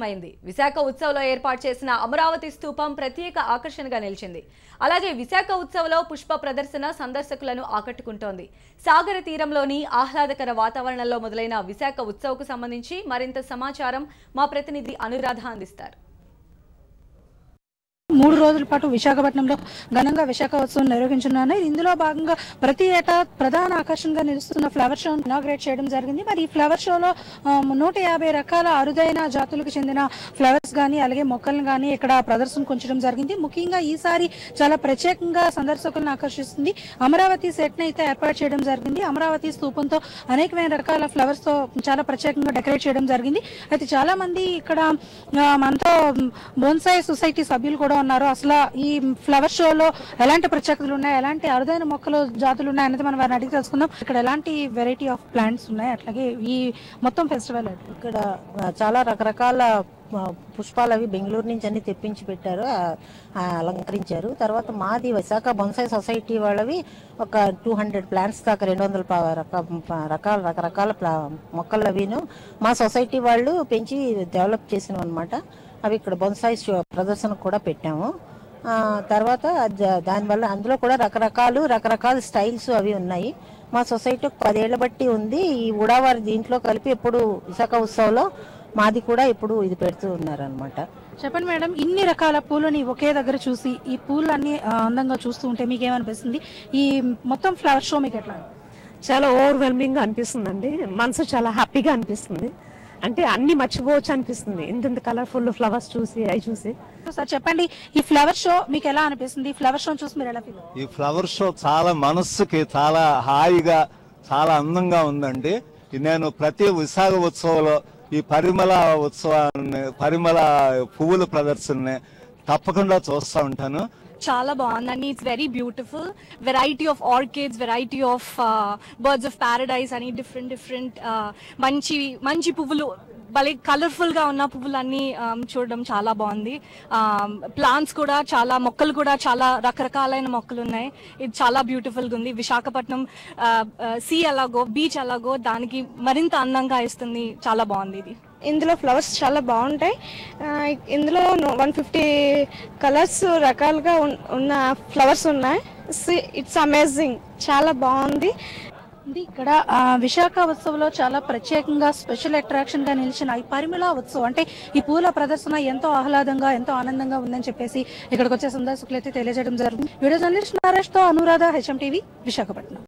మైంది విశాఖ ఉత్సవంలో ఏర్పాటు చేసిన అమరావతి స్తూపం ప్రత్యేక ఆకర్షణగా నిలిచింది. అలాగే విశాఖ ఉత్సవంలో పుష్ప ప్రదర్శన సందర్శకులను ఆకట్టుకుంటోంది. సాగర తీరంలోని ఆహ్లాదకర వాతావరణంలో మొదలైన విశాఖ ఉత్సవకు సంబంధించి మరింత సమాచారం మా ప్రతినిధి అనురాధ అందిస్తారు. 3 రోజుల పాటు విశాఖపట్నంలో ఘనంగా విశాఖ ఉత్సవం నిర్వహించనున్నారు. ఇందులో భాగంగా ప్రతి ఏటా ప్రధాన ఆకర్షణగా నిలుస్తున్న ఫ్లవర్ షో ఇనాగ్రేట్ చేయడం జరిగింది. మరి ఈ ఫ్లవర్ షోలో 150 రకాల అరుదైన జాతులకు చెందిన ఫ్లవర్స్ కానీ అలాగే మొక్కలను కానీ ఇక్కడ ప్రదర్శనకు ఉంచడం జరిగింది. ముఖ్యంగా ఈసారి చాలా ప్రత్యేకంగా సందర్శకులను ఆకర్షిస్తుంది. అమరావతి సెట్ ని అయితే ఏర్పాటు చేయడం జరిగింది. అమరావతి స్తూపంతో అనేకమైన రకాల ఫ్లవర్స్ తో చాలా ప్రత్యేకంగా డెకరేట్ చేయడం జరిగింది. అయితే చాలా మంది ఇక్కడ మనతో బోన్సాయి సొసైటీ సభ్యులు కూడా ఉన్నారు. అసలు ఈ ఫ్లవర్ షోలో ఎలాంటి ప్రత్యేకతలు ఉన్నాయి, ఎలాంటి అరుదైన మొక్కలు జాతులు ఉన్నాయి అనేది మనం వారిని అడిగి తెలుసుకుందాం. ఇక్కడ ఎలాంటి వెరైటీ ఆఫ్ ప్లాంట్స్ ఉన్నాయి, అట్లాగే ఈ మొత్తం ఫెస్టివల్ ఇక్కడ చాలా రకరకాల పుష్పాలు అవి బెంగళూరు నుంచి అన్ని తెప్పించి పెట్టారు, అలంకరించారు. తర్వాత మాది విశాఖ బొన్సాయి సొసైటీ వాళ్ళవి ఒక 200 ప్లాంట్స్ దాకా 200 రకరకాల మొక్కలు అవిను మా సొసైటీ వాళ్ళు పెంచి డెవలప్ చేసినవి అనమాట. అవి ఇక్కడ బొన్సాయి ప్రదర్శనకు కూడా పెట్టాము. తర్వాత దానివల్ల అందులో కూడా రకరకాల స్టైల్స్ అవి ఉన్నాయి. మా సొసైటీ 10 ఏళ్ల బట్టి ఉంది. ఈ ఉడావారి దీంట్లో కలిపి ఎప్పుడు విశాఖ ఉత్సవంలో మాది కూడా ఇప్పుడు ఇది పెడుతూ ఉన్నారనమాట. చెప్పండి మేడం, ఇన్ని రకాల పూలని ఒకే దగ్గర చూసి ఈ పూలన్నీ అందంగా చూస్తూ ఉంటే మీకు ఏమనిపిస్తుంది? ఈ మొత్తం ఫ్లవర్ షో మీకు ఎట్లా? చాలా ఓవర్వెల్మింగ్ గా అనిపిస్తుందండి. మనసు చాలా హ్యాపీగా అనిపిస్తుంది. అంటే అన్ని మర్చిపోవచ్చు అనిపిస్తుంది ఇంత కలర్ఫుల్ ఫ్లవర్స్ చూసి అవి చూసి. సార్ చెప్పండి, ఈ ఫ్లవర్ షో మీకు ఎలా అనిపిస్తుంది? ఈ ఫ్లవర్ షో చూసి మీరు ఎలా ఫీల్? ఈ ఫ్లవర్ షో చాలా మనస్సుకి చాలా హాయిగా చాలా అందంగా ఉందండి. నేను ప్రతి విశాఖ ఉత్సవంలో ఈ పరిమళ పువ్వుల ప్రదర్శనని తప్పకుండా చూస్తూ ఉంటాను. చాలా బాగుందండి. It's very beautiful. Variety of orchids, variety of birds of Paradise అని డిఫరెంట్ మంచి పువ్వులు, భలే కలర్ఫుల్ గా ఉన్న పువ్వులన్నీ చూడడం చాలా బాగుంది. ప్లాంట్స్ కూడా చాలా, మొక్కలు కూడా చాలా రకరకాలైన మొక్కలు ఉన్నాయి. ఇది చాలా బ్యూటిఫుల్ గా ఉంది. విశాఖపట్నం సీ ఎలాగో, బీచ్ ఎలాగో దానికి మరింత అందంగా ఇస్తుంది. చాలా బాగుంది ఇది. ఇందులో ఫ్లవర్స్ చాలా బాగుంటాయి. ఇందులో 150 కలర్స్ రకాలుగా ఉన్న ఫ్లవర్స్ ఉన్నాయి. ఇట్స్ అమేజింగ్, చాలా బాగుంది. ఇక్కడ విశాఖ ఉత్సవంలో చాలా ప్రత్యేకంగా స్పెషల్ అట్రాక్షన్ గా నిలిచిన ఈ పరిమళ ఉత్సవం అంటే ఈ పూల ప్రదర్శన ఎంతో ఆహ్లాదంగా ఎంతో ఆనందంగా ఉందని చెప్పేసి ఇక్కడికి వచ్చే సందర్శకులు అయితే తెలియజేయడం జరిగింది. వీడియో జర్నలిస్ట్ నరేష్ తో అనురాధ, HM TV, విశాఖపట్నం.